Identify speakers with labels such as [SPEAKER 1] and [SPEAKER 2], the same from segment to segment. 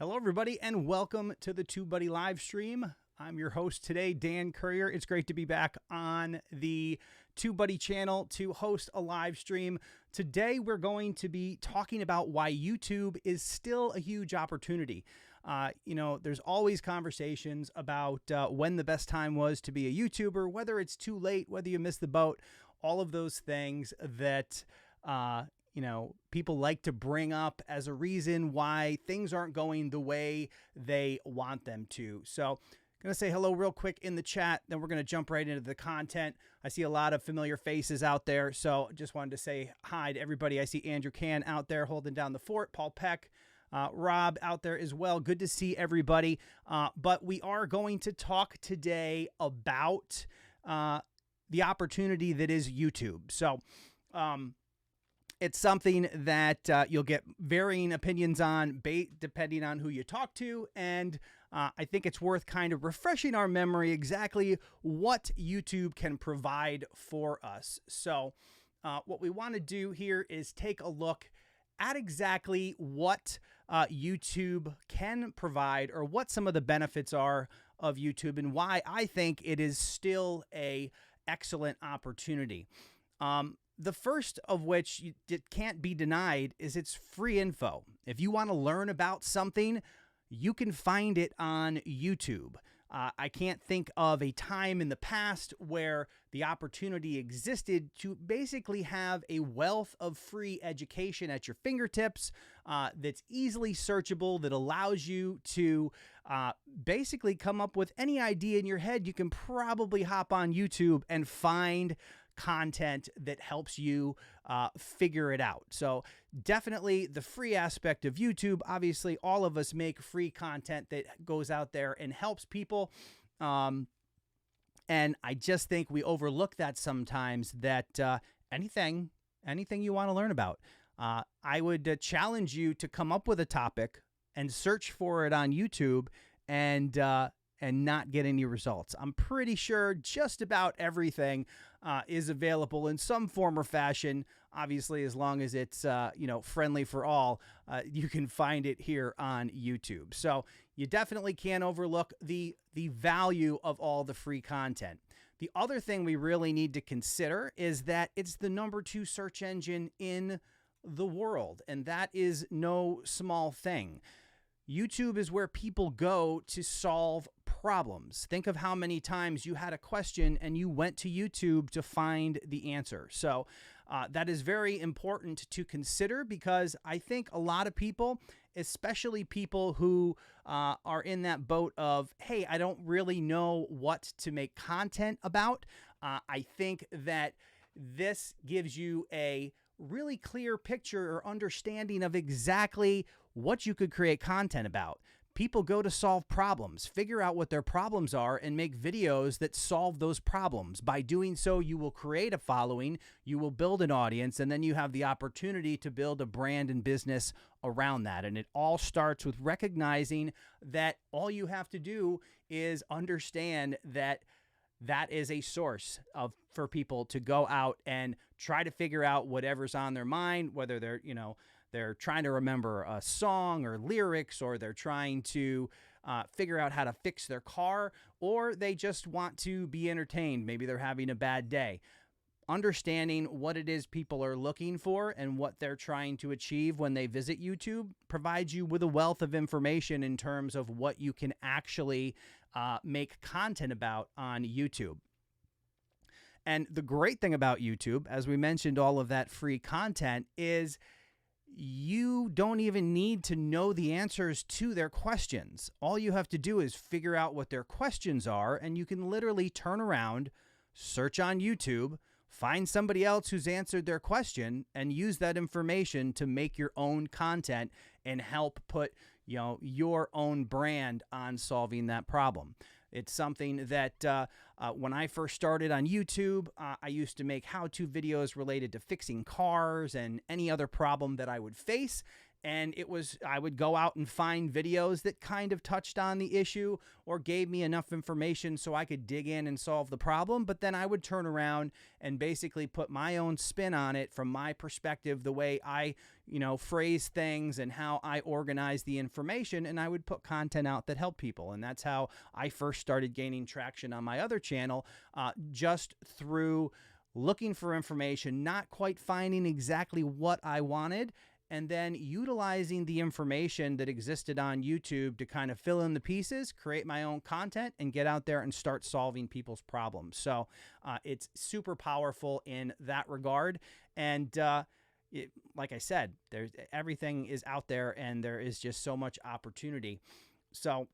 [SPEAKER 1] Hello, everybody, and welcome to the TubeBuddy live stream. I'm your host today, Dan Currier. It's great to be back on the TubeBuddy channel to host a live stream. Today, we're going to be talking about why YouTube is still a huge opportunity. There's always conversations about when the best time was to be a YouTuber, whether it's too late, whether you missed the boat, all of those things that people like to bring up as a reason why things aren't going the way they want them to. So I'm going to say hello real quick in the chat, then we're going to jump right into the content. I see a lot of familiar faces out there, so just wanted to say hi to everybody. I see Andrew Can out there holding down the fort, Paul Peck, Rob out there as well. Good to see everybody. But we are going to talk today about the opportunity that is YouTube. So, it's something that you'll get varying opinions on depending on who you talk to. And I think it's worth kind of refreshing our memory exactly what YouTube can provide for us. So what we want to do here is take a look at exactly what YouTube can provide, or what some of the benefits are of YouTube, and why I think it is still an excellent opportunity. The first of which it can't be denied is it's free info. If you want to learn about something, you can find it on YouTube. I can't think of a time in the past where the opportunity existed to basically have a wealth of free education at your fingertips that's easily searchable, that allows you to basically come up with any idea in your head. You can probably hop on YouTube and find content that helps you figure it out. So definitely the free aspect of YouTube. Obviously, all of us make free content that goes out there and helps people. And I just think we overlook that sometimes, that anything you want to learn about. I would challenge you to come up with a topic and search for it on YouTube and not get any results. I'm pretty sure just about everything is available in some form or fashion. Obviously, as long as it's friendly for all, you can find it here on YouTube. So you definitely can't overlook the value of all the free content. The other thing we really need to consider is that it's the #2 search engine in the world, and that is no small thing. YouTube is where people go to solve problems. Think of how many times you had a question and you went to YouTube to find the answer. So that is very important to consider, because I think a lot of people, especially people who are in that boat of, hey, I don't really know what to make content about. I think that this gives you a really clear picture or understanding of exactly what you could create content about. People go to solve problems, figure out what their problems are, and make videos that solve those problems. By doing so, you will create a following, you will build an audience, and then you have the opportunity to build a brand and business around that. And it all starts with recognizing that all you have to do is understand that that is a source for people to go out and try to figure out whatever's on their mind, whether they're trying to remember a song or lyrics, or they're trying to figure out how to fix their car, or they just want to be entertained. Maybe they're having a bad day. Understanding what it is people are looking for and what they're trying to achieve when they visit YouTube provides you with a wealth of information in terms of what you can actually make content about on YouTube. And the great thing about YouTube, as we mentioned, all of that free content, is you don't even need to know the answers to their questions. All you have to do is figure out what their questions are, and you can literally turn around, search on YouTube, find somebody else who's answered their question, and use that information to make your own content and help put your own brand on solving that problem. It's something that when I first started on YouTube, I used to make how-to videos related to fixing cars and any other problem that I would face. And I would go out and find videos that kind of touched on the issue or gave me enough information so I could dig in and solve the problem. But then I would turn around and basically put my own spin on it from my perspective, the way I, phrase things and how I organize the information. And I would put content out that helped people. And that's how I first started gaining traction on my other channel, just through looking for information, not quite finding exactly what I wanted, and then utilizing the information that existed on YouTube to kind of fill in the pieces, create my own content, and get out there and start solving people's problems. So it's super powerful in that regard. And like I said, everything is out there, and there is just so much opportunity. So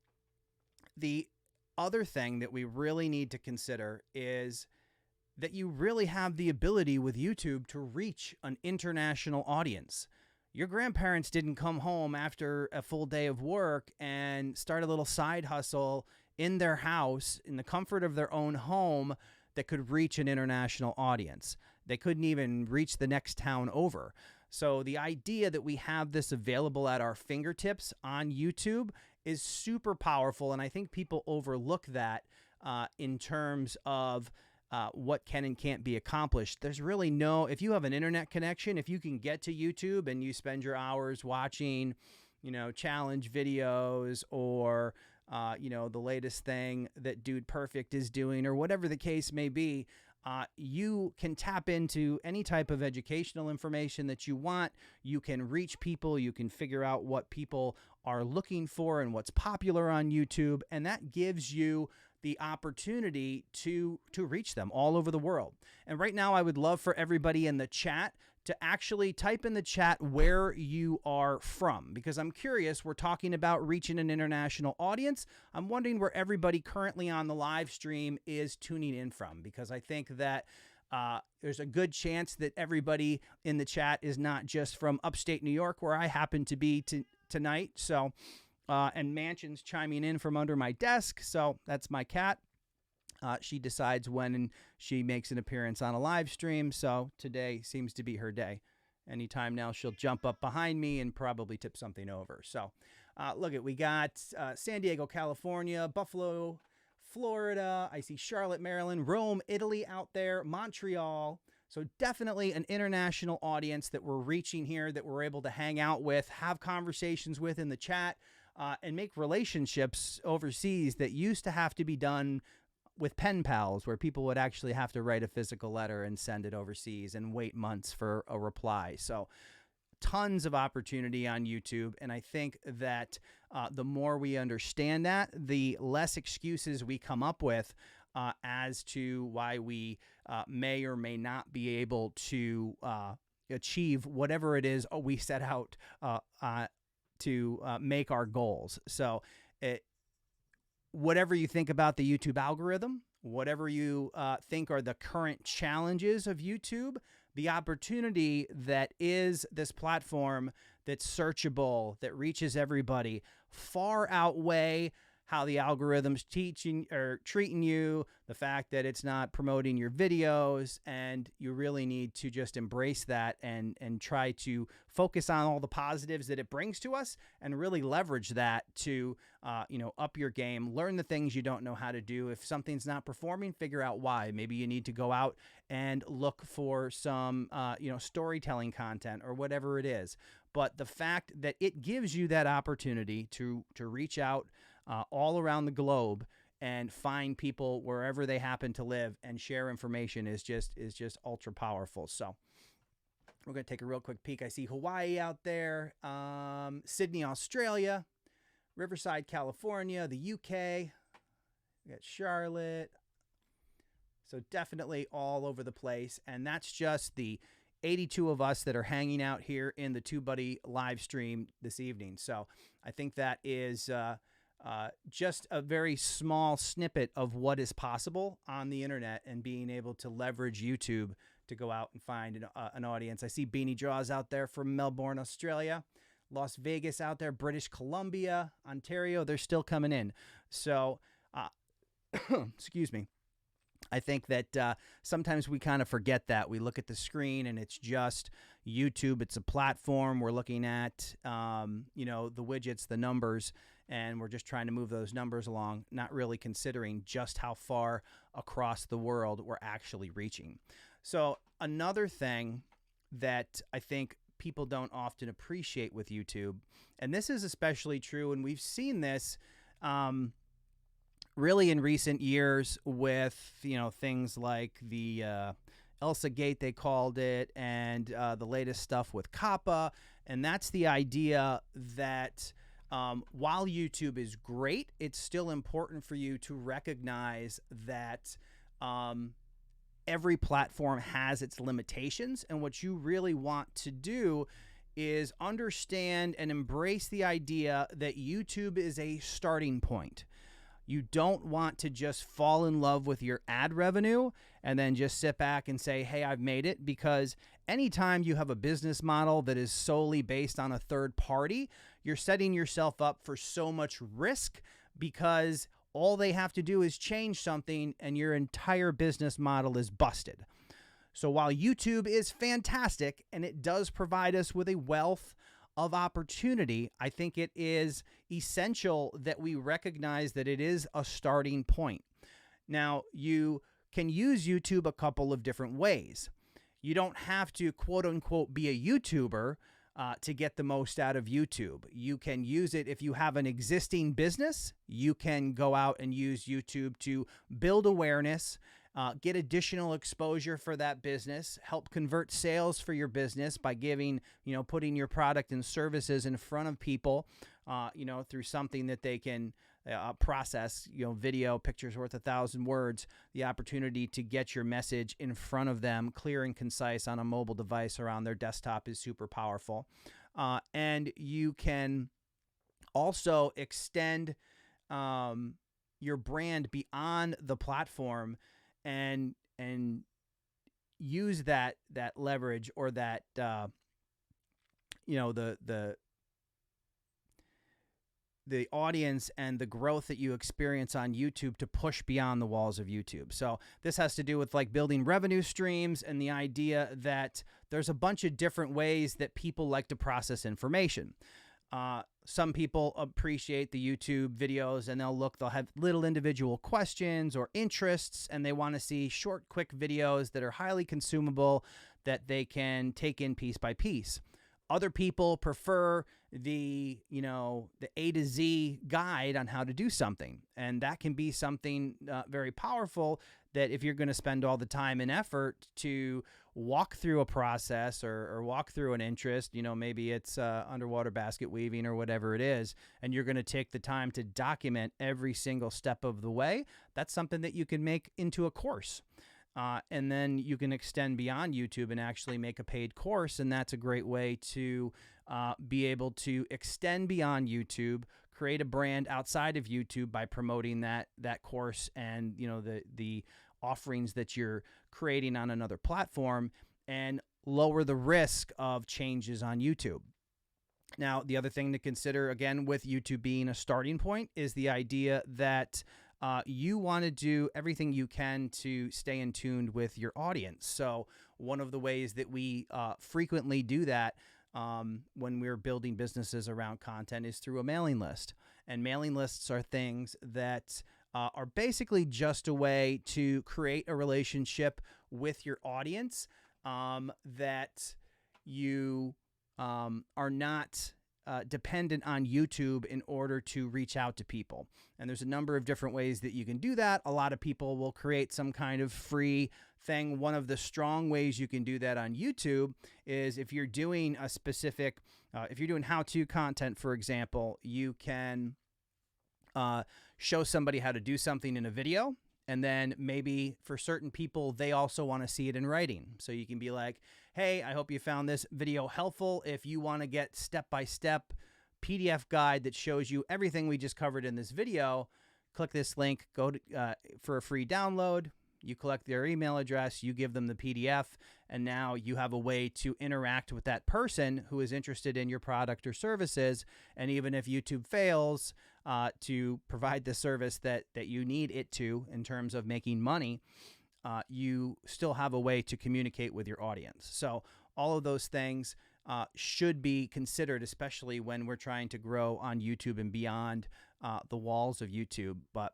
[SPEAKER 1] the other thing that we really need to consider is that you really have the ability with YouTube to reach an international audience. Your grandparents didn't come home after a full day of work and start a little side hustle in their house, in the comfort of their own home, that could reach an international audience. They couldn't even reach the next town over. So the idea that we have this available at our fingertips on YouTube is super powerful, and I think people overlook that in terms of what can and can't be accomplished. There's really if you have an internet connection, if you can get to YouTube and you spend your hours watching, challenge videos or, the latest thing that Dude Perfect is doing or whatever the case may be, you can tap into any type of educational information that you want. You can reach people. You can figure out what people are looking for and what's popular on YouTube. And that gives you the opportunity to reach them all over the world. And right now, I would love for everybody in the chat to actually type in the chat where you are from, because I'm curious. We're talking about reaching an international audience. I'm wondering where everybody currently on the live stream is tuning in from, because I think that there's a good chance that everybody in the chat is not just from upstate New York, where I happen to be tonight. So, and Mansion's chiming in from under my desk. So that's my cat. She decides when she makes an appearance on a live stream. So today seems to be her day. Anytime now, she'll jump up behind me and probably tip something over. So we got San Diego, California, Buffalo, Florida. I see Charlotte, Maryland, Rome, Italy out there, Montreal. So definitely an international audience that we're reaching here, that we're able to hang out with, have conversations with in the chat, and make relationships overseas that used to have to be done with pen pals, where people would actually have to write a physical letter and send it overseas and wait months for a reply. So tons of opportunity on YouTube. And I think that the more we understand that, the less excuses we come up with as to why we may or may not be able to achieve whatever it is we set out to make our goals. So whatever you think about the YouTube algorithm, whatever you think are the current challenges of YouTube, the opportunity that is this platform that's searchable, that reaches everybody, far outweigh how the algorithm's teaching or treating you, the fact that it's not promoting your videos, and you really need to just embrace that and try to focus on all the positives that it brings to us and really leverage that to, up your game, learn the things you don't know how to do. If something's not performing, figure out why. Maybe you need to go out and look for some, storytelling content or whatever it is. But the fact that it gives you that opportunity to reach out all around the globe and find people wherever they happen to live and share information is just ultra powerful. So we're going to take a real quick peek. I see Hawaii out there, Sydney, Australia, Riverside, California, the UK. We got Charlotte. So definitely all over the place. And that's just the 82 of us that are hanging out here in the TubeBuddy live stream this evening. So I think that is just a very small snippet of what is possible on the internet and being able to leverage YouTube to go out and find an audience. I see Beanie Jaws out there from Melbourne, Australia, Las Vegas out there, British Columbia, Ontario. They're still coming in. So, excuse me. I think that sometimes we kind of forget that. We look at the screen and it's just YouTube. It's a platform. We're looking at, the widgets, the numbers, and we're just trying to move those numbers along, not really considering just how far across the world we're actually reaching. So another thing that I think people don't often appreciate with YouTube, and this is especially true, and we've seen this really in recent years with, things like the Elsa Gate, they called it, and the latest stuff with Kappa. And that's the idea that while YouTube is great, it's still important for you to recognize that every platform has its limitations. And what you really want to do is understand and embrace the idea that YouTube is a starting point. You don't want to just fall in love with your ad revenue and then just sit back and say, hey, I've made it, because anytime you have a business model that is solely based on a third party, you're setting yourself up for so much risk, because all they have to do is change something and your entire business model is busted. So while YouTube is fantastic and it does provide us with a wealth of opportunity, I think it is essential that we recognize that it is a starting point. Now, you can use YouTube a couple of different ways. You don't have to, quote unquote, be a YouTuber to get the most out of YouTube. You can use it if you have an existing business. You can go out and use YouTube to build awareness, get additional exposure for that business, help convert sales for your business by putting your product and services in front of people, through something that they can process, video, pictures worth 1,000 words, the opportunity to get your message in front of them, clear and concise on a mobile device or on their desktop is super powerful. And you can also extend your brand beyond the platform and use that leverage, or that the audience and the growth that you experience on YouTube to push beyond the walls of YouTube. So this has to do with like building revenue streams and the idea that there's a bunch of different ways that people like to process information. Some people appreciate the YouTube videos and they'll have little individual questions or interests, and they want to see short, quick videos that are highly consumable that they can take in piece by piece. Other people prefer the A to Z guide on how to do something. And that can be something very powerful, that if you're going to spend all the time and effort to walk through a process or walk through an interest, maybe it's underwater basket weaving or whatever it is, and you're going to take the time to document every single step of the way, that's something that you can make into a course. And then you can extend beyond YouTube and actually make a paid course. And that's a great way to be able to extend beyond YouTube, create a brand outside of YouTube by promoting that course and, the offerings that you're creating on another platform, and lower the risk of changes on YouTube. Now, the other thing to consider, again, with YouTube being a starting point, is the idea that you want to do everything you can to stay in tune with your audience. So one of the ways that we frequently do that when we're building businesses around content is through a mailing list. And mailing lists are things that are basically just a way to create a relationship with your audience that you are not dependent on YouTube in order to reach out to people. And there's a number of different ways that you can do that. A lot of people will create some kind of free thing. One of the strong ways you can do that on YouTube is if you're doing a specific, if you're doing how-to content, for example, you can show somebody how to do something in a video. And then maybe for certain people, they also want to see it in writing. So you can be like, hey, I hope you found this video helpful. If you want to get step-by-step PDF guide that shows you everything we just covered in this video, click this link, go to, for a free download. You collect their email address, you give them the PDF, and now you have a way to interact with that person who is interested in your product or services. And even if YouTube fails to provide the service that you need it to in terms of making money, you still have a way to communicate with your audience. So all of those things should be considered, especially when we're trying to grow on YouTube and beyond the walls of YouTube. But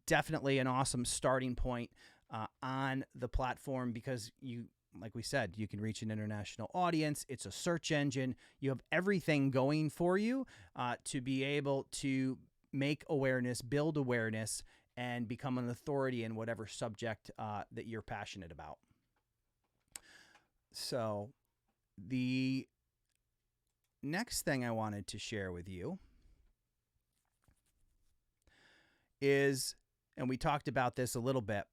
[SPEAKER 1] definitely an awesome starting point on the platform, because like we said, you can reach an international audience. It's a search engine. You have everything going for you to be able to make awareness, build awareness, and become an authority in whatever subject that you're passionate about. So the next thing I wanted to share with you is, and we talked about this a little bit,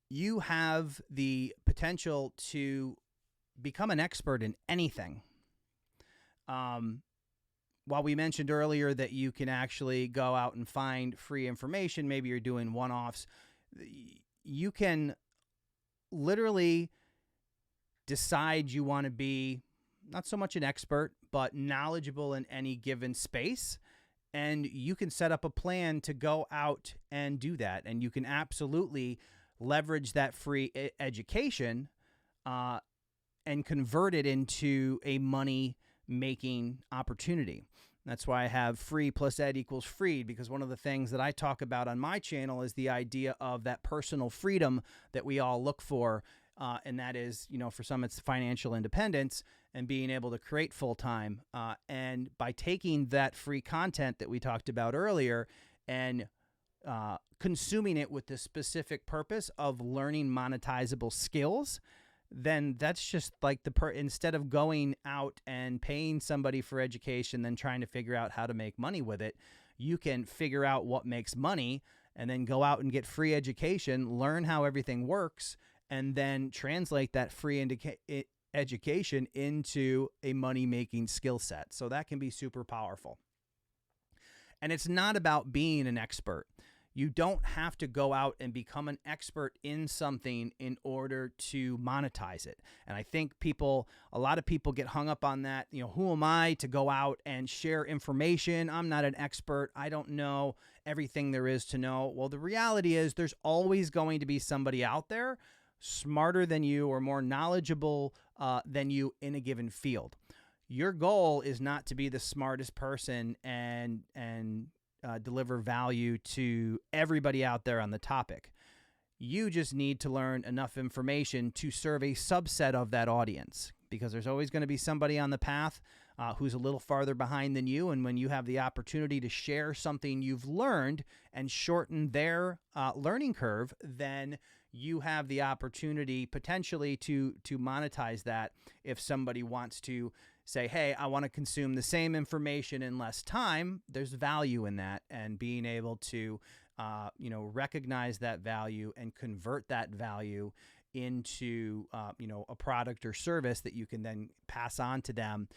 [SPEAKER 1] you have the potential to become an expert in anything. While we mentioned earlier that you can actually go out and find free information, maybe you're doing one-offs, you can literally decide you want to be not so much an expert, but knowledgeable in any given space. And you can set up a plan to go out and do that. And you can absolutely leverage that free education and convert it into a money-making opportunity. That's why I have free plus ed equals freed, because one of the things that I talk about on my channel is the idea of that personal freedom that we all look for. And that is, for some, it's financial independence and being able to create full-time. And by taking that free content that we talked about earlier and consuming it with the specific purpose of learning monetizable skills, then that's just like instead of going out and paying somebody for education, then trying to figure out how to make money with it, you can figure out what makes money and then go out and get free education, learn how everything works, and then translate that free education into a money-making skill set. So that can be super powerful. And it's not about being an expert. You don't have to go out and become an expert in something in order to monetize it. And I think a lot of people get hung up on that. Who am I to go out and share information? I'm not an expert. I don't know everything there is to know. Well, the reality is there's always going to be somebody out there smarter than you or more knowledgeable than you in a given field. Your goal is not to be the smartest person and deliver value to everybody out there on the topic. You just need to learn enough information to serve a subset of that audience, because there's always going to be somebody on the path who's a little farther behind than you. And when you have the opportunity to share something you've learned and shorten their learning curve, then you have the opportunity potentially to monetize that. If somebody wants to say, hey, I want to consume the same information in less time, there's value in that, and being able to recognize that value and convert that value into a product or service that you can then pass on to them.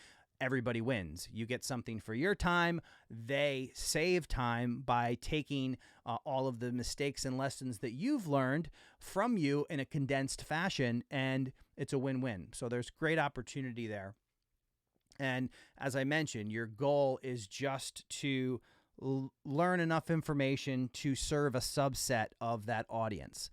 [SPEAKER 1] Everybody wins. You get something for your time. They save time by taking all of the mistakes and lessons that you've learned from you in a condensed fashion, and it's a win-win. So there's great opportunity there. And as I mentioned, your goal is just to learn enough information to serve a subset of that audience.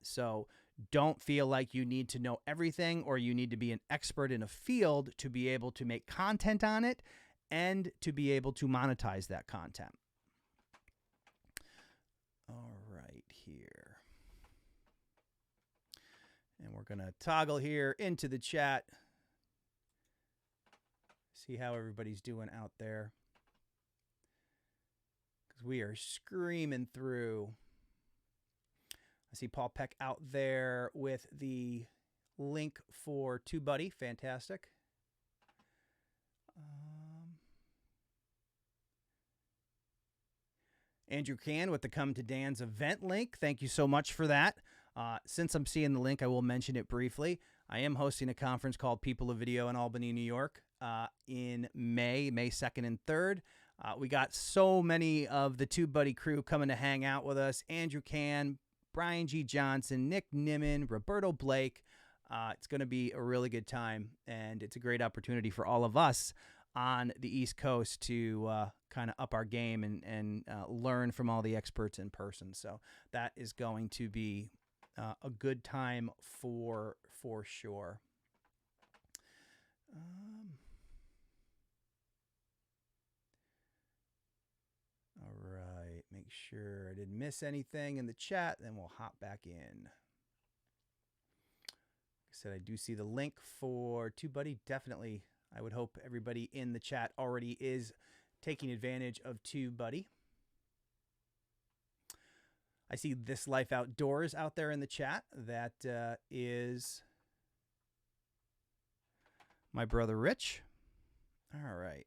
[SPEAKER 1] So don't feel like you need to know everything or you need to be an expert in a field to be able to make content on it and to be able to monetize that content. All right, here. And we're going to toggle here into the chat. See how everybody's doing out there, because we are screaming through. I see Paul Peck out there with the link for TubeBuddy. Fantastic. Andrew Can with the Come to Dan's event link. Thank you so much for that. Since I'm seeing the link, I will mention it briefly. I am hosting a conference called People of Video in Albany, New York in May 2nd and 3rd. We got so many of the TubeBuddy crew coming to hang out with us. Andrew Can, Brian G. Johnson, Nick Nimmin, Roberto Blake. It's going to be a really good time, and it's a great opportunity for all of us on the East Coast to kind of up our game and learn from all the experts in person. So that is going to be a good time for sure. All right, make sure I didn't miss anything in the chat, then we'll hop back in. Like I said, I do see the link for TubeBuddy. Definitely, I would hope everybody in the chat already is taking advantage of TubeBuddy. I see This Life Outdoors out there in the chat. That is my brother Rich. All right.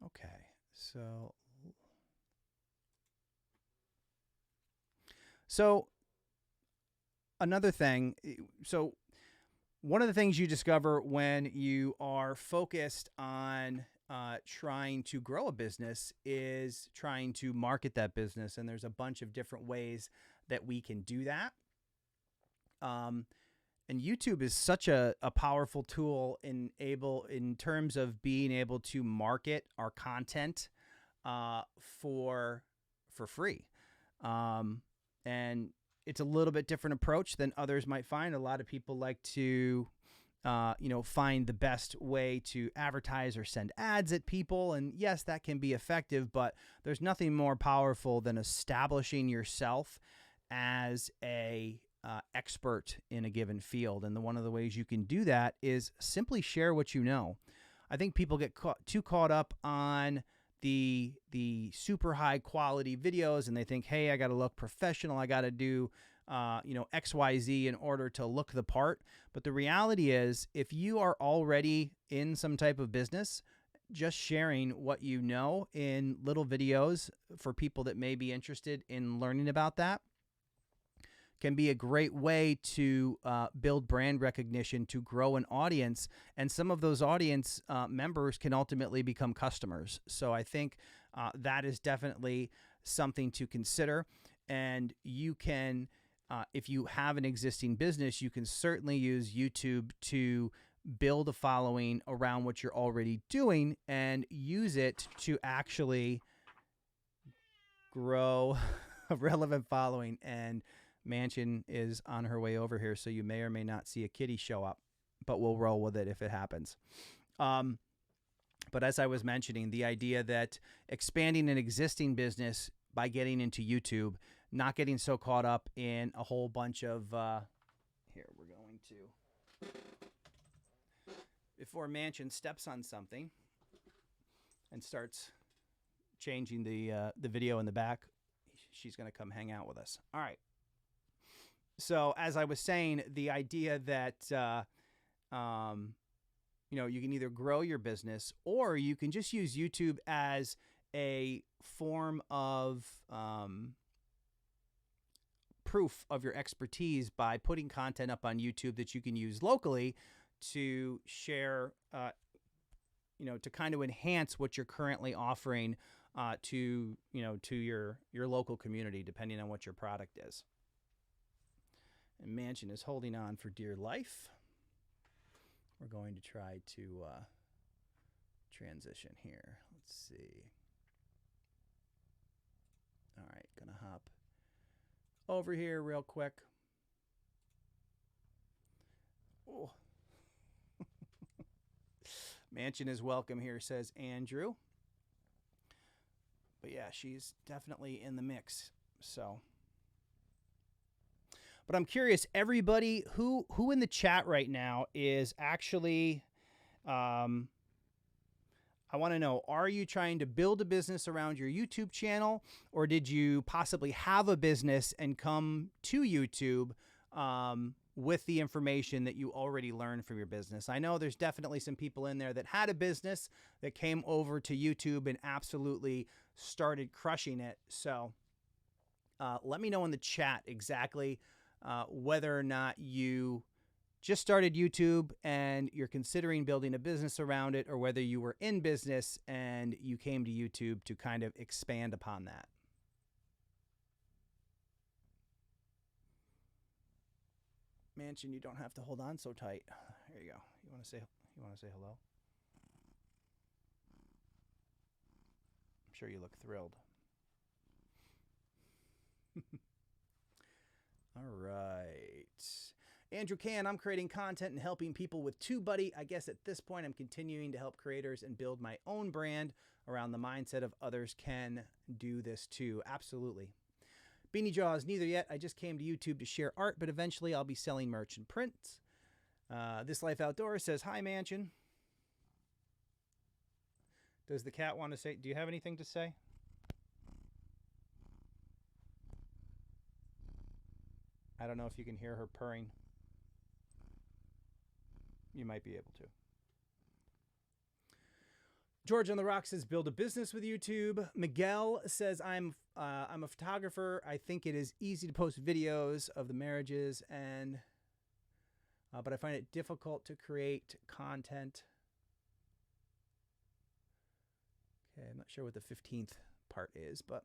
[SPEAKER 1] Okay, so another thing, so one of the things you discover when you are focused on trying to grow a business is trying to market that business, and there's a bunch of different ways that we can do that. And YouTube is such a powerful tool in terms of being able to market our content for free. And it's a little bit different approach than others might find. A lot of people like to find the best way to advertise or send ads at people. And yes, that can be effective, but there's nothing more powerful than establishing yourself as a expert in a given field. And one of the ways you can do that is simply share what you know. I think people get too caught up on the super high quality videos, and they think, hey, I got to look professional. I got to do XYZ in order to look the part. But the reality is, if you are already in some type of business, just sharing what you know in little videos for people that may be interested in learning about that can be a great way to build brand recognition, to grow an audience, and some of those audience members can ultimately become customers. So I think that is definitely something to consider. And you can, if you have an existing business, you can certainly use YouTube to build a following around what you're already doing and use it to actually grow a relevant following. And Mansion is on her way over here, so you may or may not see a kitty show up, but we'll roll with it if it happens. But as I was mentioning, the idea that expanding an existing business by getting into YouTube, not getting so caught up in a whole bunch of, here, we're going to, before Mansion steps on something and starts changing the video in the back, she's going to come hang out with us. All right. So as I was saying, the idea that, you can either grow your business or you can just use YouTube as a form of proof of your expertise by putting content up on YouTube that you can use locally to share, to kind of enhance what you're currently offering to your local community, depending on what your product is. And Mansion is holding on for dear life. We're going to try to transition here. Let's see. All right, gonna hop over here real quick. Oh. Mansion is welcome here, says Andrew. But yeah, she's definitely in the mix. So. But I'm curious, everybody who in the chat right now is actually, I want to know, are you trying to build a business around your YouTube channel, or did you possibly have a business and come to YouTube with the information that you already learned from your business? I know there's definitely some people in there that had a business that came over to YouTube and absolutely started crushing it. So let me know in the chat exactly whether or not you just started YouTube and you're considering building a business around it, or whether you were in business and you came to YouTube to kind of expand upon that. Mansion, you don't have to hold on so tight. Here you go. You want to say hello? I'm sure you look thrilled. All right. Andrew Can, I'm creating content and helping people with TubeBuddy. I guess at this point, I'm continuing to help creators and build my own brand around the mindset of others can do this too. Absolutely. Beanie Jaws, neither yet. I just came to YouTube to share art, but eventually I'll be selling merch and prints. This Life Outdoors says, hi, Mansion. Does the cat want to say, do you have anything to say? I don't know if you can hear her purring. You might be able to. George on the Rock says, build a business with YouTube. Miguel says, I'm a photographer. I think it is easy to post videos of the marriages, but I find it difficult to create content. Okay, I'm not sure what the 15th part is, but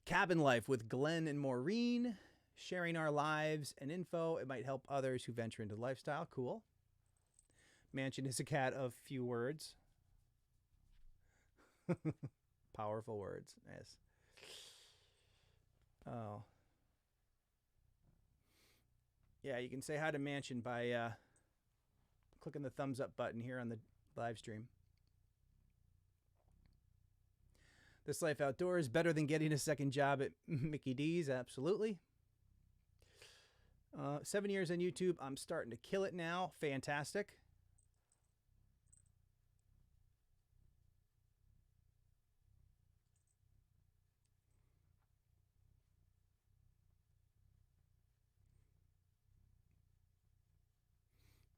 [SPEAKER 1] Cabin Life with Glenn and Maureen. Sharing our lives and info. It might help others who venture into lifestyle. Cool. Mansion is a cat of few words. Powerful words. Yes. Oh. Yeah, you can say hi to Mansion by clicking the thumbs up button here on the live stream. This Life Outdoors, better than getting a second job at Mickey D's. Absolutely. 7 years on YouTube. I'm starting to kill it now. Fantastic.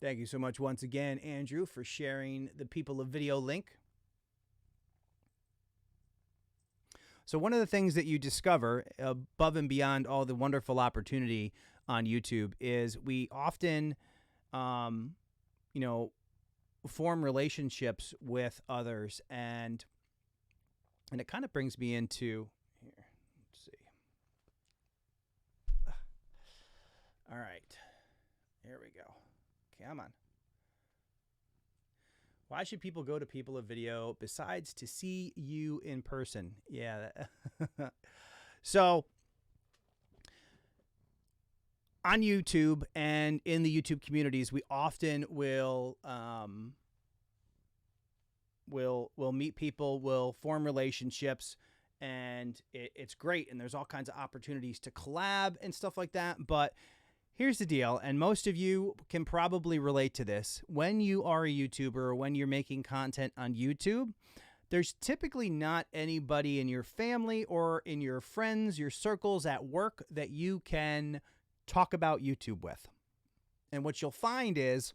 [SPEAKER 1] Thank you so much once again, Andrew, for sharing the People of Video link. So one of the things that you discover above and beyond all the wonderful opportunity on YouTube is we often, form relationships with others, and it kind of brings me into here. Let's see. All right, here we go. Come on. Why should people go to People of Video besides to see you in person? Yeah. So on YouTube and in the YouTube communities, we often will meet people, will form relationships, and it's great. And there's all kinds of opportunities to collab and stuff like that. But here's the deal, and most of you can probably relate to this. When you are a YouTuber or when you're making content on YouTube, there's typically not anybody in your family or in your friends, your circles at work that you can talk about YouTube with. And what you'll find is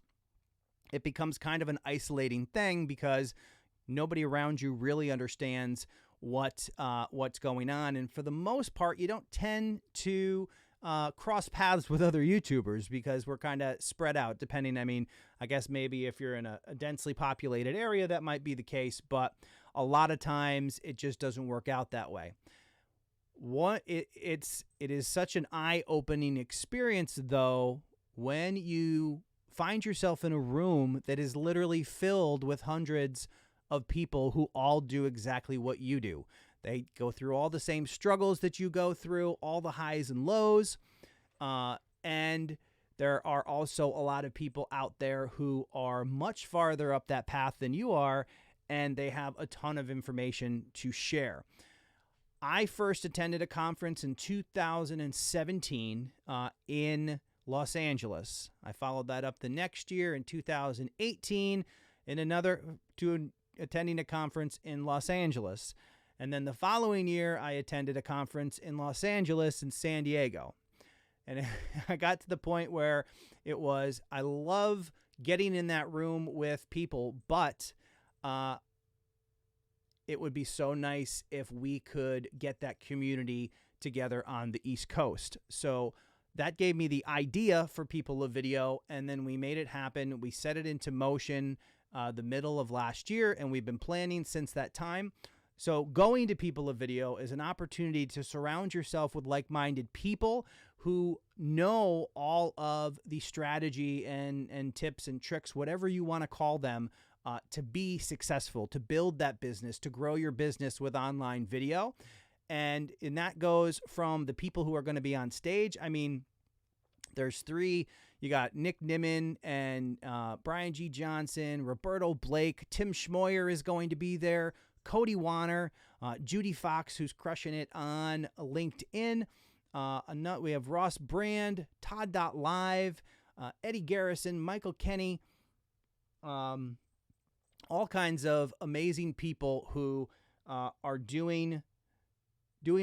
[SPEAKER 1] it becomes kind of an isolating thing because nobody around you really understands what's going on. And for the most part, you don't tend to cross paths with other YouTubers because we're kind of spread out depending. I guess maybe if you're in a densely populated area, that might be the case, but a lot of times it just doesn't work out that way. It is such an eye-opening experience, though, when you find yourself in a room that is literally filled with hundreds of people who all do exactly what you do. They go through all the same struggles that you go through, all the highs and lows, and there are also a lot of people out there who are much farther up that path than you are, and they have a ton of information to share. I first attended a conference in 2017 in Los Angeles. I followed that up the next year in 2018 attending a conference in Los Angeles. And then the following year, I attended a conference in Los Angeles and San Diego. And I got to the point where I love getting in that room with people, but it would be so nice if we could get that community together on the East Coast. So that gave me the idea for People of Video, and then we made it happen. We set it into motion the middle of last year, and we've been planning since that time. So going to People of Video is an opportunity to surround yourself with like-minded people who know all of the strategy and tips and tricks, whatever you want to call them, to be successful, to build that business, to grow your business with online video. And that goes from the people who are going to be on stage. I mean, there's 3. You got Nick Nimmin and Brian G. Johnson, Roberto Blake, Tim Schmoyer is going to be there, Cody Warner, Judy Fox, who's crushing it on LinkedIn. We have Ross Brand, Todd.Live, Eddie Garrison, Michael Kenny, all kinds of amazing people who are doing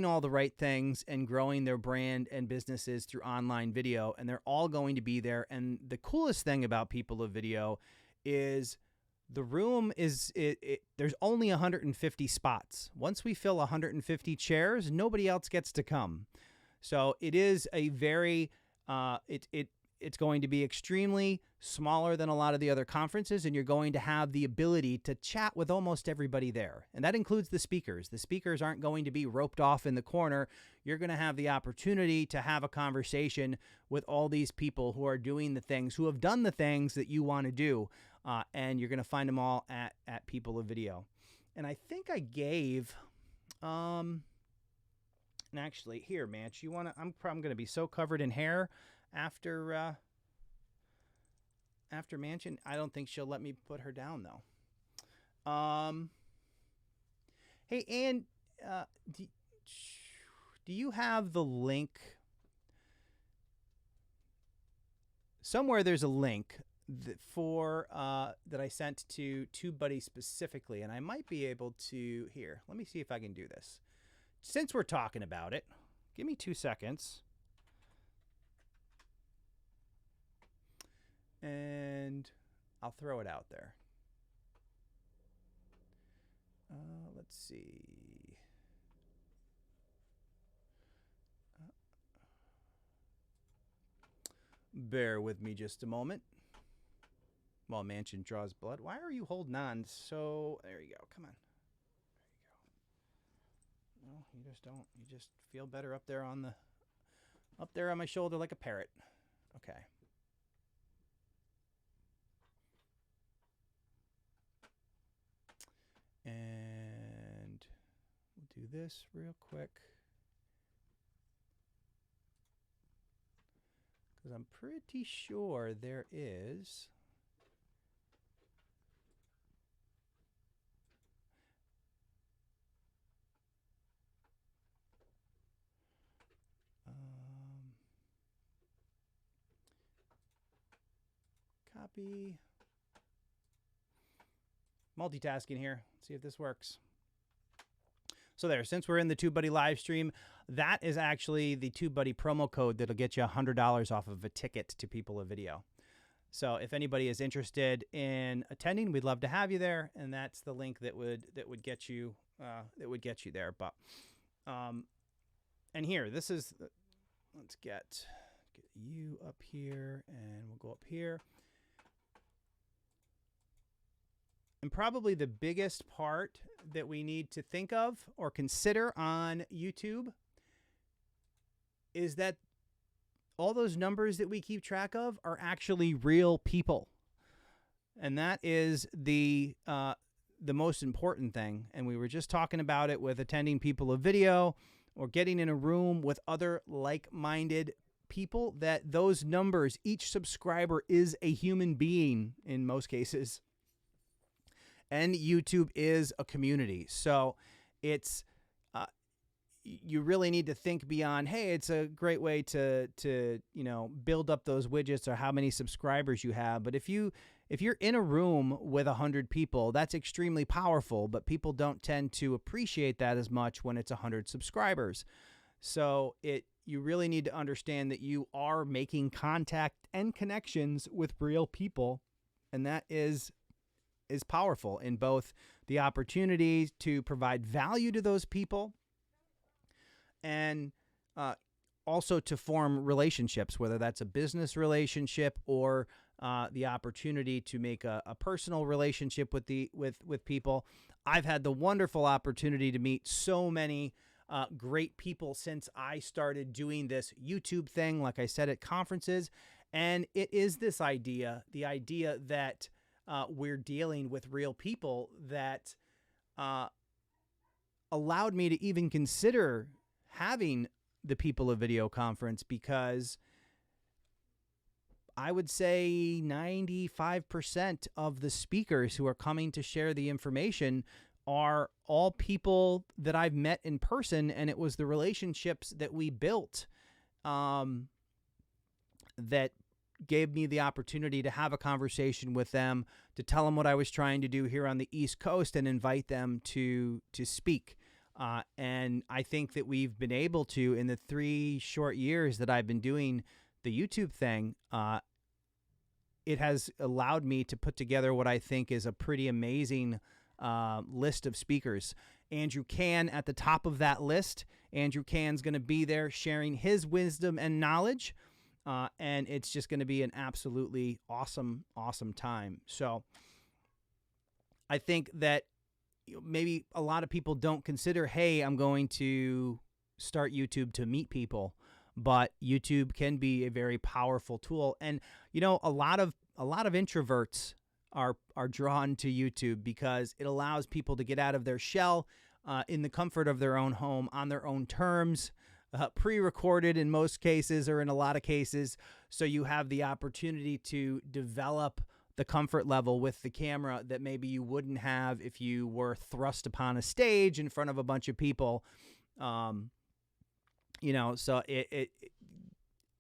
[SPEAKER 1] all the right things and growing their brand and businesses through online video, and they're all going to be there. And the coolest thing about People of Video is the room is, there's only 150 spots. Once we fill 150 chairs, nobody else gets to come. So it is a very, it's going to be extremely smaller than a lot of the other conferences, and you're going to have the ability to chat with almost everybody there. And that includes the speakers. The speakers aren't going to be roped off in the corner. You're going to have the opportunity to have a conversation with all these people who are doing the things, who have done the things that you want to do. And you're going to find them all at People of Video. And I think I gave, and actually here, Manch, you want to, I'm going to be so covered in hair after Mansion. I don't think she'll let me put her down though. Hey, Ann, do you have the link? Somewhere there's a link that I sent to TubeBuddy specifically, and I might be able to, here, let me see if I can do this. Since we're talking about it, give me 2 seconds. And I'll throw it out there. Let's see. Bear with me just a moment while Mansion draws blood. Why are you holding on so... There you go. Come on. There you go. No, you just don't. You just feel better up there on my shoulder like a parrot. Okay. And we'll do this real quick, because I'm pretty sure there is copy. Multitasking here. See if this works. So there, since we're in the TubeBuddy live stream, that is actually the TubeBuddy promo code that'll get you $100 off of a ticket to People of Video. So if anybody is interested in attending, we'd love to have you there, and that's the link that would get you there. But and here, this is, let's get you up here, and we'll go up here. And probably the biggest part that we need to think of or consider on YouTube is that all those numbers that we keep track of are actually real people. And that is the most important thing. And we were just talking about it with attending People of Video or getting in a room with other like-minded people, that those numbers, each subscriber is a human being in most cases. And YouTube is a community. So it's, you really need to think beyond, hey, it's a great way to build up those widgets or how many subscribers you have. But if you're in a room with 100 people, that's extremely powerful, but people don't tend to appreciate that as much when it's 100 subscribers. So you really need to understand that you are making contact and connections with real people. And that is powerful in both the opportunity to provide value to those people and also to form relationships, whether that's a business relationship or the opportunity to make a personal relationship with people. I've had the wonderful opportunity to meet so many great people since I started doing this YouTube thing, like I said, at conferences. And it is this idea, the idea that we're dealing with real people, that allowed me to even consider having the People of Video conference, because I would say 95% of the speakers who are coming to share the information are all people that I've met in person, and it was the relationships that we built that gave me the opportunity to have a conversation with them, to tell them what I was trying to do here on the East Coast, and invite them to speak. And I think that we've been able to, in the 3 short years that I've been doing the YouTube thing, it has allowed me to put together what I think is a pretty amazing list of speakers. Andrew Can at the top of that list. Andrew Can's going to be there sharing his wisdom and knowledge, and it's just going to be an absolutely awesome, awesome time. So I think that maybe a lot of people don't consider, hey, I'm going to start YouTube to meet people, but YouTube can be a very powerful tool. And you know, a lot of introverts are drawn to YouTube because it allows people to get out of their shell in the comfort of their own home, on their own terms, pre-recorded in most cases, or in a lot of cases. So you have the opportunity to develop the comfort level with the camera that maybe you wouldn't have if you were thrust upon a stage in front of a bunch of people. You know, so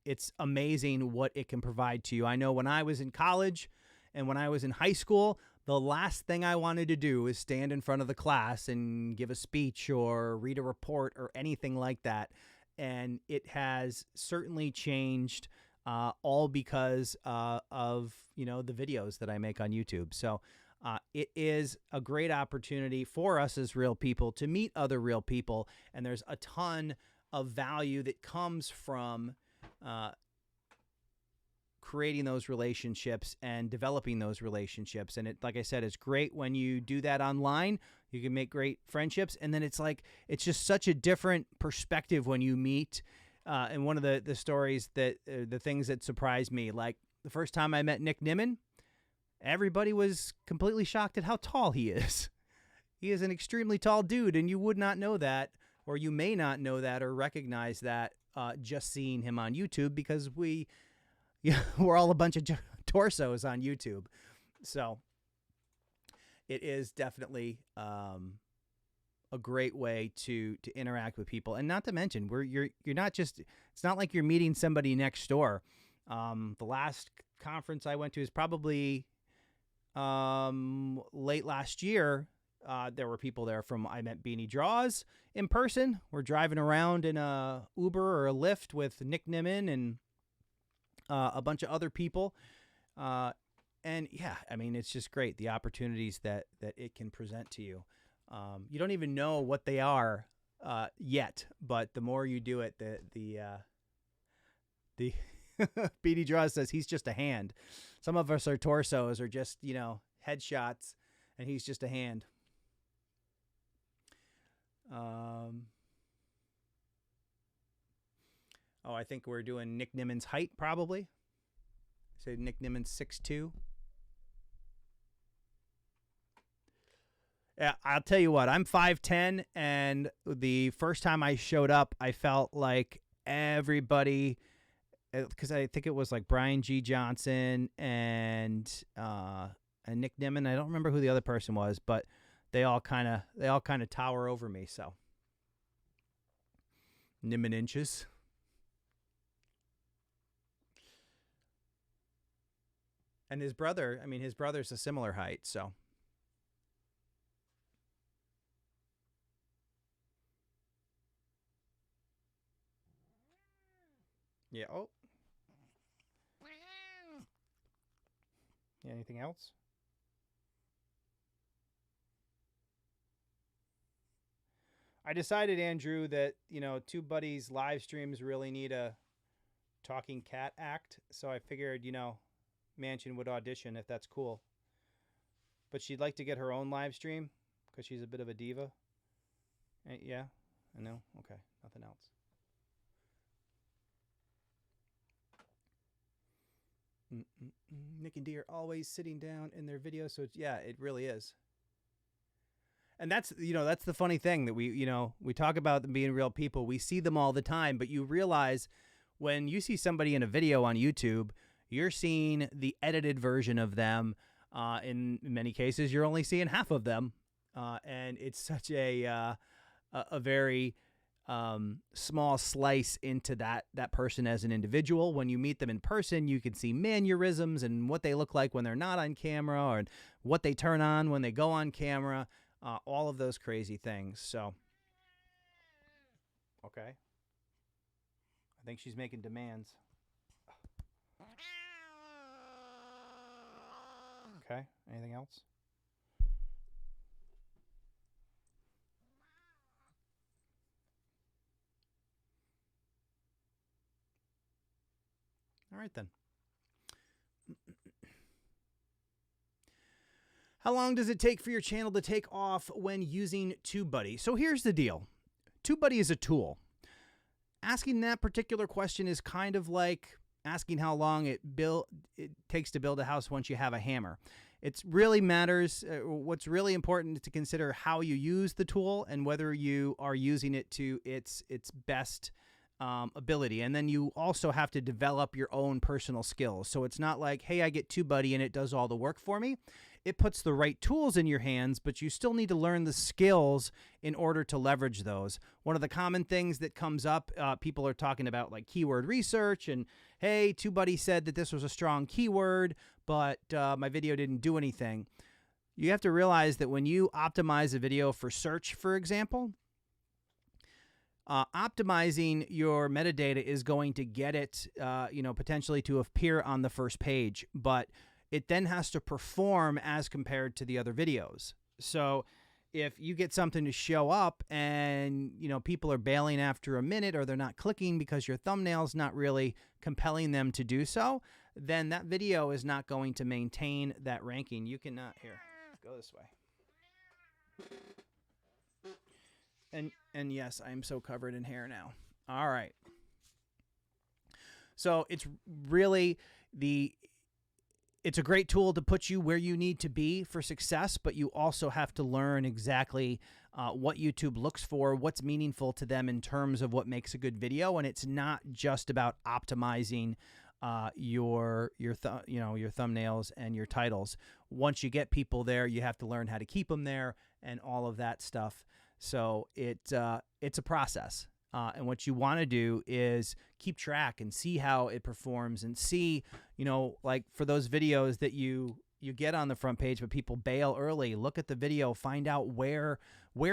[SPEAKER 1] it's amazing what it can provide to you. I know when I was in college and when I was in high school, the last thing I wanted to do is stand in front of the class and give a speech or read a report or anything like that. And it has certainly changed, all because of, you know, the videos that I make on YouTube. So it is a great opportunity for us as real people to meet other real people. And there's a ton of value that comes from creating those relationships and developing those relationships. And it, like I said, it's great when you do that online. You can make great friendships. And then it's like, it's just such a different perspective when you meet. And one of the stories that, the things that surprised me, like the first time I met Nick Nimmin, everybody was completely shocked at how tall he is. He is an extremely tall dude, and you would not know that, or you may not know that or recognize that just seeing him on YouTube, because we're all a bunch of torsos on YouTube. So it is definitely a great way to interact with people. And not to mention, you're not just, it's not like you're meeting somebody next door. The last conference I went to is probably late last year. There were people there from, I met Beanie Draws in person. We're driving around in a Uber or a Lyft with Nick Nimmin and a bunch of other people. And yeah, I mean, it's just great, the opportunities that it can present to you. You don't even know what they are yet, but the more you do it, the Beanie Draws says he's just a hand. Some of us are torsos or just, you know, headshots, and he's just a hand. Oh, I think we're doing Nick Nimmin's height, probably. Say Nick Nimmin's 6'2". Yeah, I'll tell you what, I'm 5'10", and the first time I showed up, I felt like everybody, because I think it was like Brian G. Johnson and Nick Nimmin. I don't remember who the other person was, but they all kind of tower over me. So Nimmin inches. And his brother, I mean, his brother's a similar height, so. Yeah. Oh. Yeah, anything else? I decided, Andrew, that, you know, TubeBuddy's live streams really need a talking cat act. So I figured, you know, Mansion would audition if that's cool. But she'd like to get her own live stream because she's a bit of a diva. Yeah, I know. Okay, nothing else. Nick and Dee are always sitting down in their videos, so yeah, it really is. And that's, that's the funny thing that we talk about them being real people. We see them all the time, but you realize when you see somebody in a video on YouTube, you're seeing the edited version of them. In many cases, you're only seeing half of them, and it's such a very small slice into that person as an individual. When you meet them in person, you can see mannerisms and what they look like when they're not on camera, or what they turn on when they go on camera. All of those crazy things. So, okay. I think she's making demands. Okay. Anything else? All right, then. How long does it take for your channel to take off when using TubeBuddy? So here's the deal. TubeBuddy is a tool. Asking that particular question is kind of like asking how long it takes to build a house once you have a hammer. It really matters. What's really important is to consider how you use the tool and whether you are using it to its best ability. And then you also have to develop your own personal skills. So it's not like, hey, I get TubeBuddy and it does all the work for me. It puts the right tools in your hands, but you still need to learn the skills in order to leverage those. One of the common things that comes up, people are talking about like keyword research and, hey, TubeBuddy said that this was a strong keyword, but my video didn't do anything. You have to realize that when you optimize a video for search, for example, optimizing your metadata is going to get it, potentially to appear on the first page, but it then has to perform as compared to the other videos. So if you get something to show up and, people are bailing after a minute, or they're not clicking because your thumbnail's not really compelling them to do so, then that video is not going to maintain that ranking. You cannot, here, go this way. And yes, I'm so covered in hair now. All right. So it's really it's a great tool to put you where you need to be for success, but you also have to learn exactly what YouTube looks for, what's meaningful to them in terms of what makes a good video. And it's not just about optimizing your thumbnails and your titles. Once you get people there, you have to learn how to keep them there and all of that stuff. So it's a process. And what you want to do is keep track and see how it performs, and see, like for those videos that you get on the front page, but people bail early, look at the video, find out where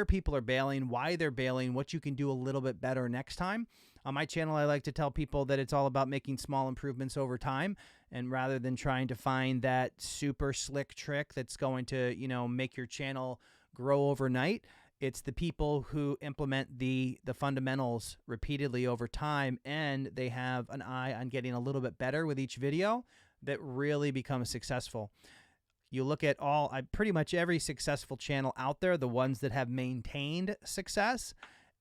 [SPEAKER 1] people are bailing, why they're bailing, what you can do a little bit better next time. On my channel, I like to tell people that it's all about making small improvements over time, and rather than trying to find that super slick trick that's going to, make your channel grow overnight, it's the people who implement the fundamentals repeatedly over time, and they have an eye on getting a little bit better with each video, that really becomes successful. You look at pretty much every successful channel out there, the ones that have maintained success,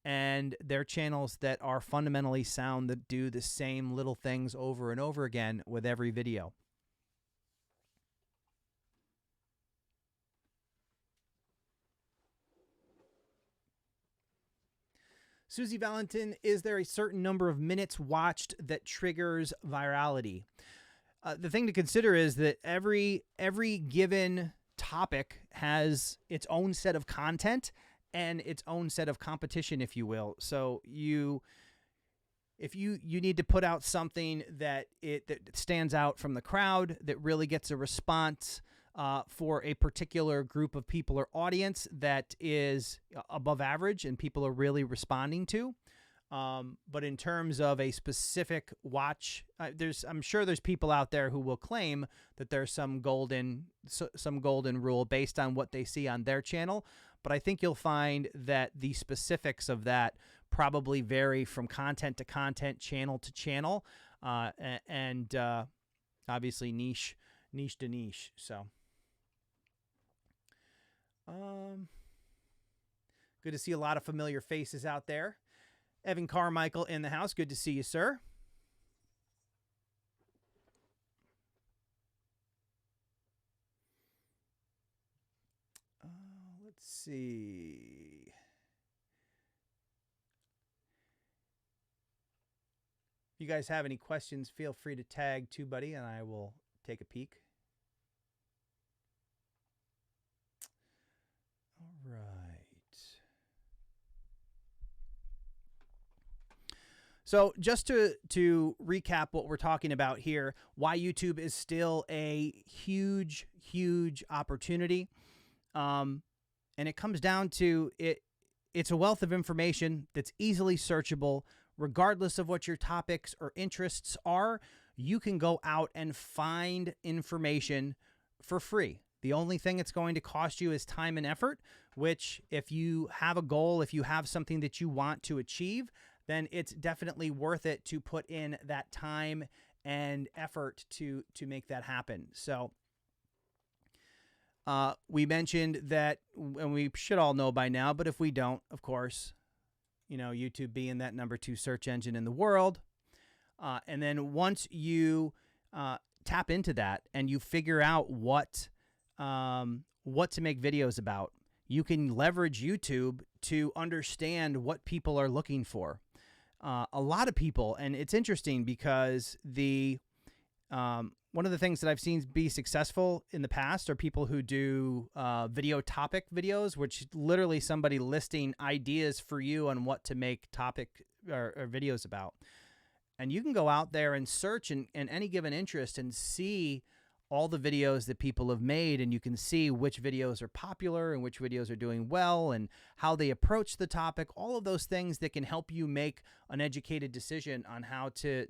[SPEAKER 1] and they're channels that are fundamentally sound, that do the same little things over and over again with every video. Susie Valentin, is there a certain number of minutes watched that triggers virality? The thing to consider is that every given topic has its own set of content and its own set of competition, if you will. So if you need to put out something that stands out from the crowd, that really gets a response for a particular group of people or audience that is above average and people are really responding to. But in terms of a specific watch, I'm sure there's people out there who will claim that there's some golden rule based on what they see on their channel. But I think you'll find that the specifics of that probably vary from content to content, channel to channel, and obviously niche niche to niche. So, good to see a lot of familiar faces out there. Evan Carmichael in the house. Good to see you, sir. Let's see. If you guys have any questions, feel free to tag TubeBuddy and I will take a peek. All right. So just to recap what we're talking about here, why YouTube is still a huge, huge opportunity. And it comes down to it's a wealth of information that's easily searchable. Regardless of what your topics or interests are, you can go out and find information for free. The only thing it's going to cost you is time and effort, which if you have a goal, if you have something that you want to achieve, then it's definitely worth it to put in that time and effort to make that happen. So we mentioned that, and we should all know by now, but if we don't, of course, you know, YouTube being that #2 search engine in the world. And then once you tap into that and you figure out what to make videos about, you can leverage YouTube to understand what people are looking for. A lot of people, and it's interesting because one of the things that I've seen be successful in the past are people who do video topic videos, which literally somebody listing ideas for you on what to make topic or videos about. And you can go out there and search in any given interest and see all the videos that people have made, and you can see which videos are popular and which videos are doing well and how they approach the topic, all of those things that can help you make an educated decision on how to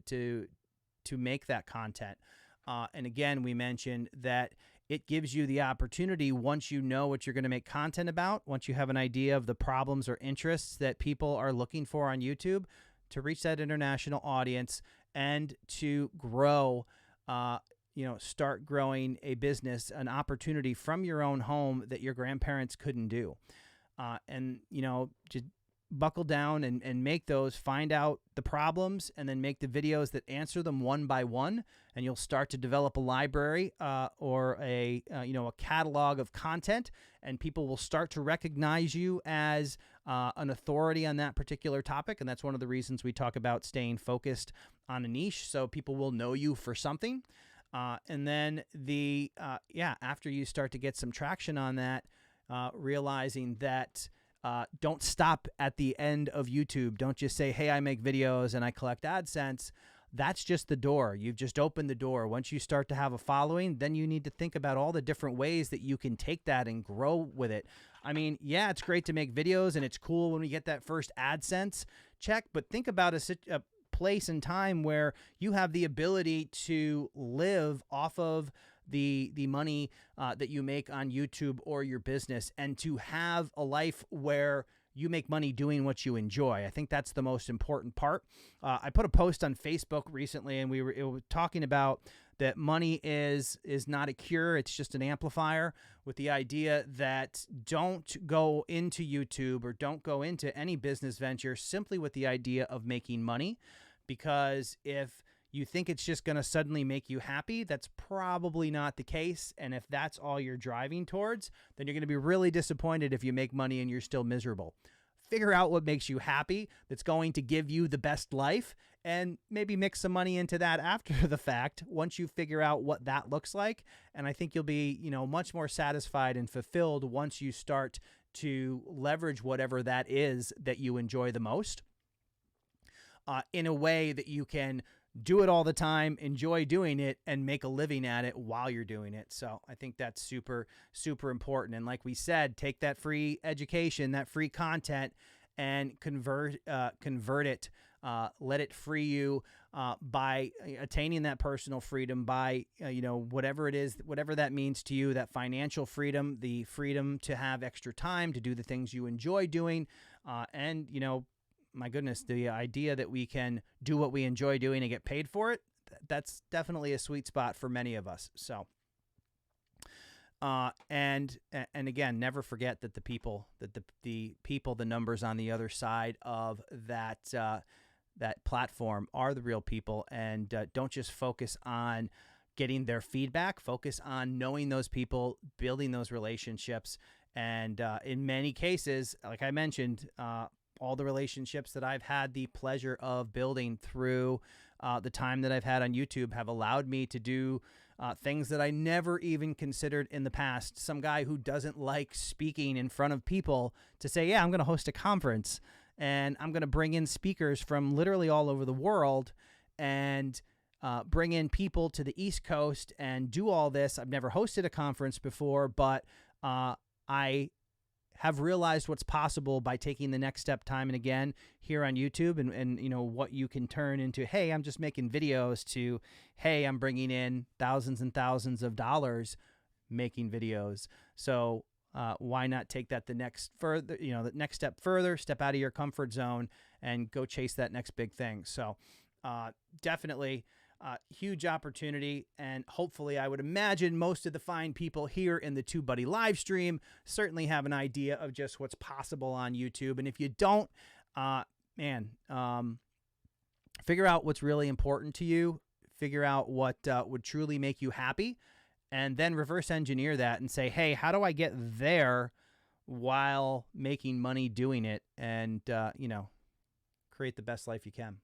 [SPEAKER 1] make that content. And again, we mentioned that it gives you the opportunity, once you know what you're going to make content about, once you have an idea of the problems or interests that people are looking for on YouTube, to reach that international audience and to grow, start growing a business, an opportunity from your own home that your grandparents couldn't do. Just buckle down and make those, find out the problems, and then make the videos that answer them one by one. And you'll start to develop a library or a catalog of content, and people will start to recognize you as an authority on that particular topic. And that's one of the reasons we talk about staying focused on a niche, so people will know you for something. And then after you start to get some traction on that, realizing that don't stop at the end of YouTube. Don't just say, hey, I make videos and I collect AdSense. That's just the door. You've just opened the door. Once you start to have a following, then you need to think about all the different ways that you can take that and grow with it. I mean, yeah, it's great to make videos and it's cool when we get that first AdSense check, but think about a place and time where you have the ability to live off of the money that you make on YouTube or your business, and to have a life where you make money doing what you enjoy. I think that's the most important part. I put a post on Facebook recently, and we were talking about that money is not a cure, it's just an amplifier, with the idea that don't go into YouTube or don't go into any business venture simply with the idea of making money, because if you think it's just going to suddenly make you happy, that's probably not the case. And if that's all you're driving towards, then you're going to be really disappointed if you make money and you're still miserable. Figure out what makes you happy, that's going to give you the best life, and maybe mix some money into that after the fact, once you figure out what that looks like. And I think you'll be, much more satisfied and fulfilled once you start to leverage whatever that is that you enjoy the most, in a way that you can do it all the time, enjoy doing it, and make a living at it while you're doing it. So I think that's super, super important. And like we said, take that free education, that free content, and convert it. Let it free you by attaining that personal freedom, by whatever it is, whatever that means to you, that financial freedom, the freedom to have extra time to do the things you enjoy doing, and my goodness, the idea that we can do what we enjoy doing and get paid for it, that's definitely a sweet spot for many of us. So And again, never forget that the people, the numbers on the other side of that that platform are the real people, and don't just focus on getting their feedback. Focus on knowing those people, building those relationships, and in many cases, like I mentioned, all the relationships that I've had the pleasure of building through the time that I've had on YouTube have allowed me to do things that I never even considered in the past. Some guy who doesn't like speaking in front of people to say, yeah, I'm going to host a conference and I'm going to bring in speakers from literally all over the world and bring in people to the East Coast and do all this. I've never hosted a conference before, but I have realized what's possible by taking the next step time and again here on YouTube, and you know, what you can turn into, hey, I'm just making videos, to, hey, I'm bringing in thousands and thousands of dollars making videos. So why not take that the next step further, step out of your comfort zone and go chase that next big thing. So definitely huge opportunity, and hopefully I would imagine most of the fine people here in the TubeBuddy live stream certainly have an idea of just what's possible on YouTube. And if you don't, figure out what's really important to you, figure out what would truly make you happy, and then reverse engineer that and say, hey, how do I get there while making money doing it, and create the best life you can.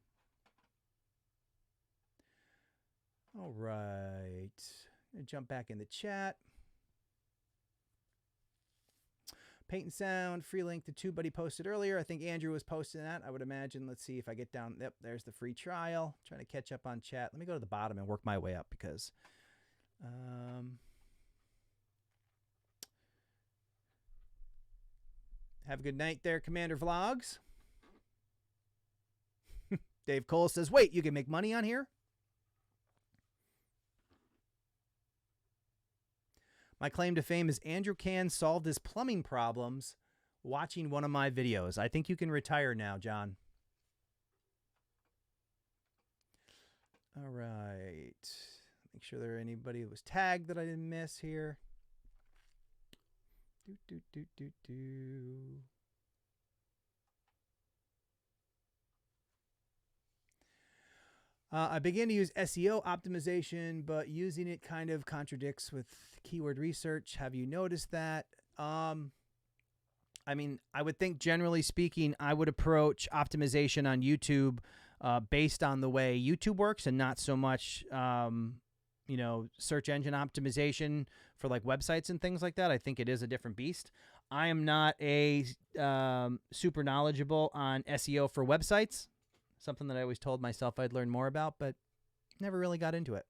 [SPEAKER 1] All right, I'm gonna jump back in the chat. Paint and Sound, free link to TubeBuddy posted earlier. I think Andrew was posting that, I would imagine. Let's see if I get down. Yep, there's the free trial. Trying to catch up on chat. Let me go to the bottom and work my way up, because have a good night there, Commander Vlogs. Dave Cole says, wait, you can make money on here? My claim to fame is Andrew Can solved his plumbing problems watching one of my videos. I think you can retire now, John. All right. Make sure there anybody that was tagged that I didn't miss here. I began to use SEO optimization, but using it kind of contradicts with keyword research. Have you noticed that? I mean, I would think, generally speaking, I would approach optimization on YouTube based on the way YouTube works, and not so much, search engine optimization for like websites and things like that. I think it is a different beast. I am not a super knowledgeable on SEO for websites. Something that I always told myself I'd learn more about, but never really got into it.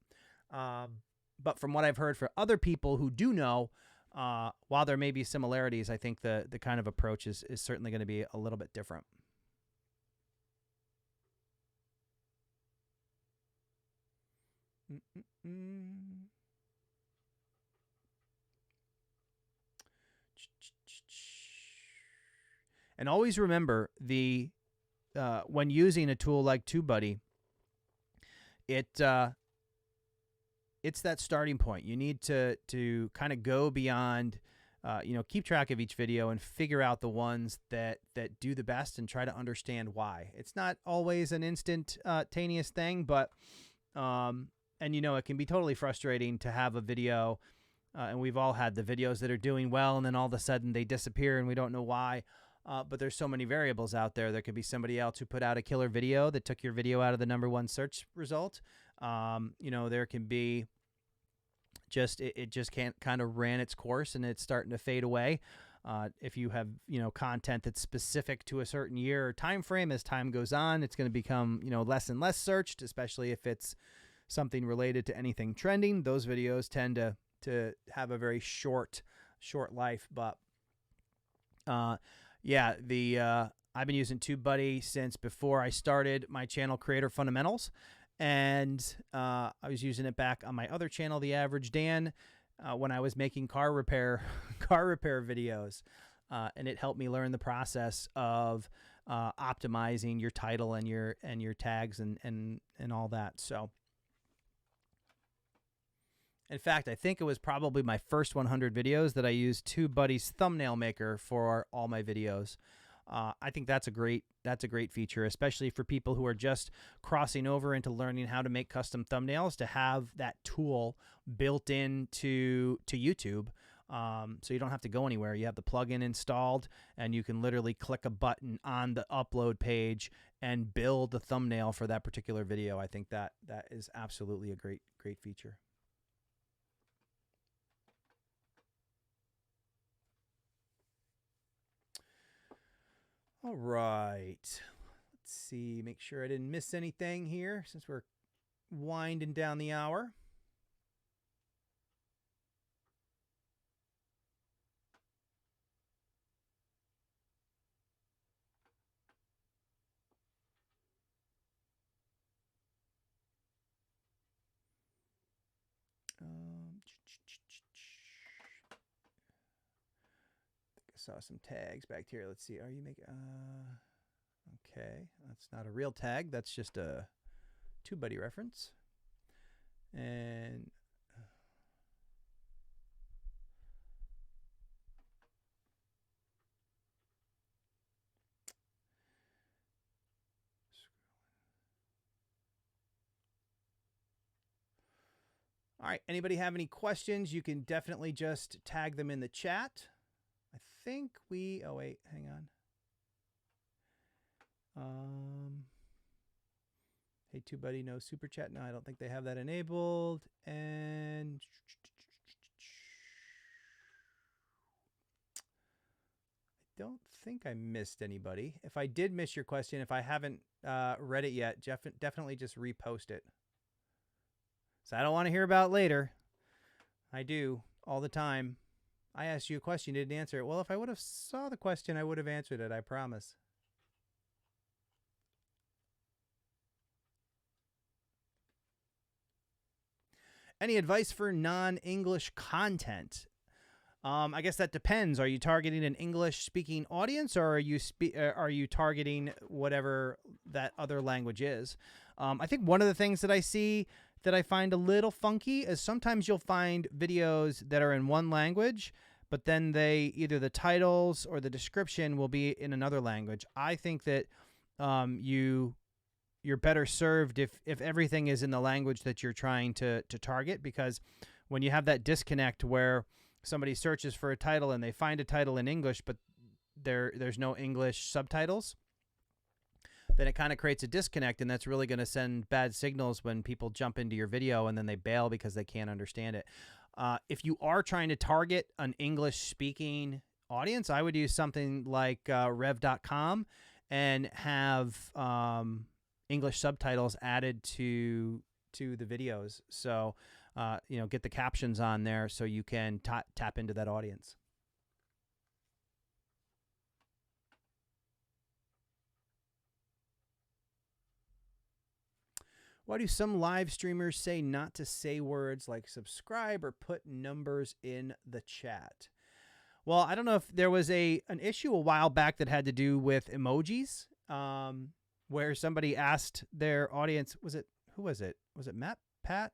[SPEAKER 1] But from what I've heard for other people who do know, while there may be similarities, I think the kind of approach is certainly going to be a little bit different. And always remember, when using a tool like TubeBuddy, it's that starting point. You need to kind of go beyond, keep track of each video and figure out the ones that do the best and try to understand why. It's not always an instantaneous thing, but it can be totally frustrating to have a video, and we've all had the videos that are doing well and then all of a sudden they disappear and we don't know why. But there's so many variables out there. There could be somebody else who put out a killer video that took your video out of the #1 search result. There can be it just can't kind of ran its course and it's starting to fade away. If you have, content that's specific to a certain year or time frame, as time goes on, it's going to become, less and less searched, especially if it's something related to anything trending. Those videos tend to have a very short life. But yeah, I've been using TubeBuddy since before I started my channel, Creator Fundamentals, and I was using it back on my other channel, The Average Dan, when I was making car repair videos, and it helped me learn the process of optimizing your title and your tags and all that. So In fact, I think it was probably my first 100 videos that I used TubeBuddy's thumbnail maker for all my videos. I think that's a great feature, especially for people who are just crossing over into learning how to make custom thumbnails, to have that tool built into YouTube. So you don't have to go anywhere. You have the plugin installed, and you can literally click a button on the upload page and build the thumbnail for that particular video. I think that is absolutely a great feature. All right. Let's see. Make sure I didn't miss anything here since we're winding down the hour. I saw some tags back here. Let's see. Are you making... okay. That's not a real tag. That's just a TubeBuddy reference. And... all right. Anybody have any questions? You can definitely just tag them in the chat. I think we... oh, wait. Hang on. Hey, TubeBuddy, no super chat. No, I don't think they have that enabled. And I don't think I missed anybody. If I did miss your question, if I haven't read it yet, definitely just repost it. So I don't want to hear about it later. I do all the time. I asked you a question, you didn't answer it. Well, if I would have saw the question, I would have answered it, I promise. Any advice for non-English content? I guess that depends. Are you targeting an English-speaking audience, or are you targeting whatever that other language is? I think one of the things that I see that I find a little funky is sometimes you'll find videos that are in one language, but then either the titles or the description will be in another language. I think that you're better served if everything is in the language that you're trying to target, because when you have that disconnect where somebody searches for a title and they find a title in English, but there's no English subtitles, then it kind of creates a disconnect, and that's really going to send bad signals when people jump into your video and then they bail because they can't understand it. If you are trying to target an English-speaking audience, I would use something like rev.com and have English subtitles added to the videos. So, get the captions on there so you can tap into that audience. Why do some live streamers say not to say words like subscribe or put numbers in the chat? Well, I don't know if there was an issue a while back that had to do with emojis, where somebody asked their audience, who was it? Was it Pat?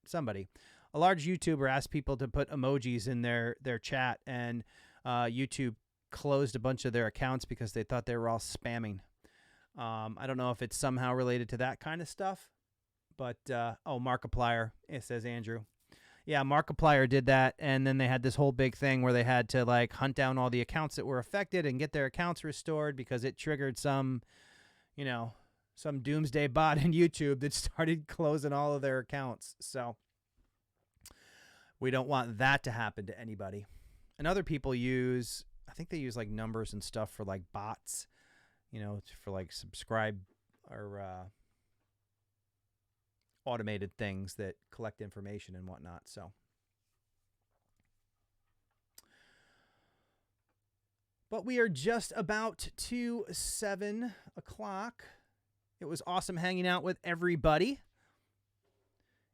[SPEAKER 1] Somebody. A large YouTuber asked people to put emojis in their chat, and YouTube closed a bunch of their accounts because they thought they were all spamming. I don't know if it's somehow related to that kind of stuff, but, Markiplier, it says Andrew. Yeah, Markiplier did that, and then they had this whole big thing where they had to hunt down all the accounts that were affected and get their accounts restored because it triggered some doomsday bot in YouTube that started closing all of their accounts. So we don't want that to happen to anybody. And other people use, I think they use numbers and stuff for bots, for subscribe or automated things that collect information and whatnot. So but we are just about to 7 o'clock. It was awesome hanging out with everybody.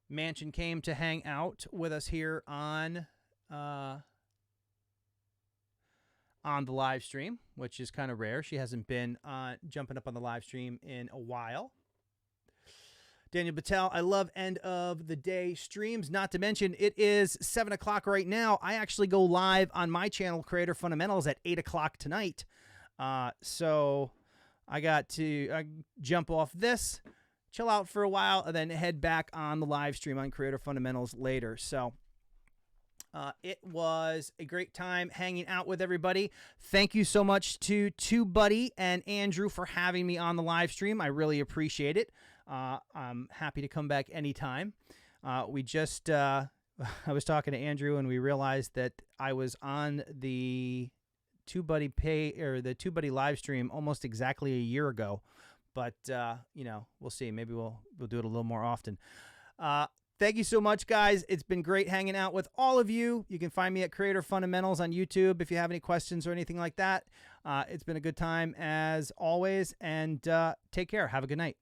[SPEAKER 1] Mansion came to hang out with us here on the live stream, which is kind of rare. She hasn't been jumping up on the live stream in a while. Daniel Battelle. I love end of the day streams. Not to mention, it is 7 o'clock right now. I actually go live on my channel, Creator Fundamentals, at 8 o'clock tonight. So I got to jump off this, chill out for a while, and then head back on the live stream on Creator Fundamentals later. So it was a great time hanging out with everybody. Thank you so much to TubeBuddy and Andrew for having me on the live stream. I really appreciate it. I'm happy to come back anytime. I was talking to Andrew and we realized that I was on the TubeBuddy live stream almost exactly a year ago. But, you know, we'll see. Maybe we'll do it a little more often. Thank you so much, guys. It's been great hanging out with all of you. You can find me at Creator Fundamentals on YouTube if you have any questions or anything like that. It's been a good time as always, and take care. Have a good night.